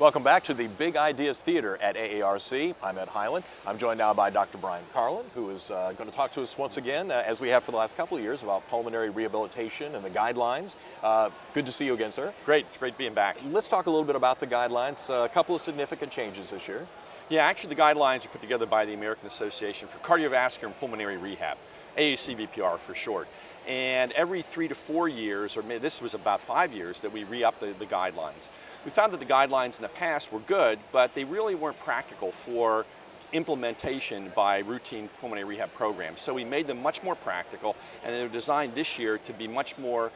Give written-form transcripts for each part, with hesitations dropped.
Welcome back to the Big Ideas Theater at AARC. I'm Ed Highland. I'm joined now by Dr. Brian Carlin, who is going to talk to us once again, as we have for the last couple of years, about pulmonary rehabilitation and the guidelines. Good to see you again, sir. Great, it's great being back. Let's talk a little bit about the guidelines. A couple of significant changes this year. Yeah, actually the guidelines are put together by the American Association for Cardiovascular and Pulmonary Rehab, AACVPR for short. And every 3 to 4 years, or maybe this was about 5 years, that we re-up the guidelines. We found that the guidelines in the past were good, but they really weren't practical for implementation by routine pulmonary rehab programs. So we made them much more practical, and they were designed this year to be much more,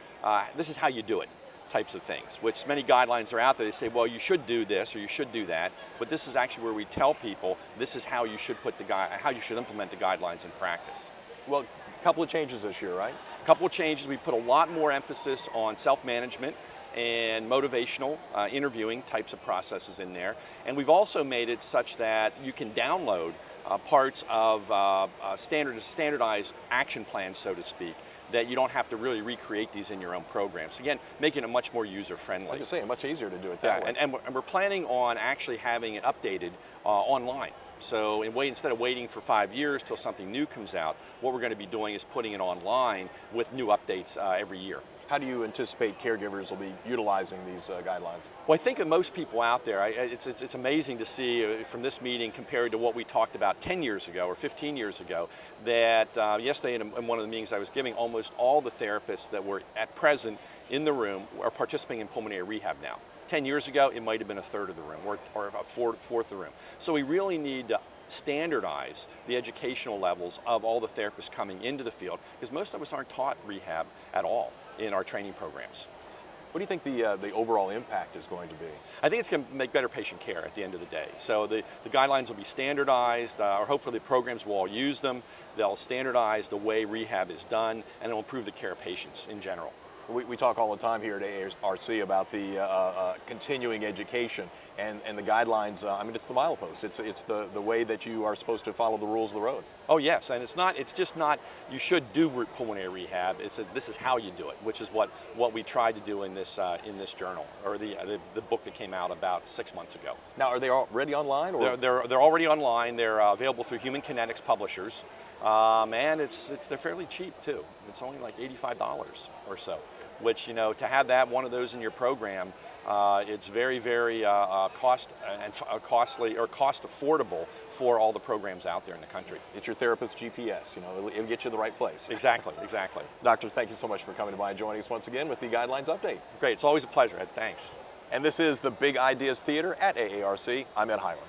this is how you do it types of things, which many guidelines are out there. They say, well, you should do this or you should do that, but this is actually where we tell people this is how you should how you should implement the guidelines in practice. Well, a couple of changes this year, right? A couple of changes. We put a lot more emphasis on self-management and motivational interviewing types of processes in there. And we've also made it such that you can download parts of standardized action plans, so to speak, that you don't have to really recreate these in your own programs. Again, making it much more user-friendly. Like you say, much easier to do it that way. And we're planning on actually having it updated online. So instead of waiting for 5 years till something new comes out, what we're going to be doing is putting it online with new updates every year. How do you anticipate caregivers will be utilizing these guidelines? Well, I think that most people out there, it's amazing to see from this meeting compared to what we talked about 10 years ago or 15 years ago, that yesterday in one of the meetings I was giving, almost all the therapists that were at present in the room are participating in pulmonary rehab now. 10 years ago, it might have been a third of the room or a fourth of the room. So we really need to standardize the educational levels of all the therapists coming into the field, because most of us aren't taught rehab at all in our training programs. What do you think the overall impact is going to be? I think it's going to make better patient care at the end of the day. So the guidelines will be standardized, or hopefully the programs will all use them. They'll standardize the way rehab is done, and it will improve the care of patients in general. We talk all the time here at AARC about the continuing education and the guidelines. I mean, it's the milepost. It's the way that you are supposed to follow the rules of the road. Oh yes, and it's just not you should do pulmonary rehab. This is how you do it, which is what we tried to do in this journal, or the book that came out about 6 months ago. Now, are they already online? Or? They're already online. They're available through Human Kinetics Publishers, and they're fairly cheap too. It's only like $85 or so. Which, you know, to have one of those in your program, it's very, very cost affordable for all the programs out there in the country. It's your therapist's GPS, you know, it'll get you to the right place. Exactly, exactly. Doctor, thank you so much for coming by and joining us once again with the Guidelines Update. Great, it's always a pleasure, Ed. Thanks. And this is the Big Ideas Theater at AARC. I'm Ed Highland.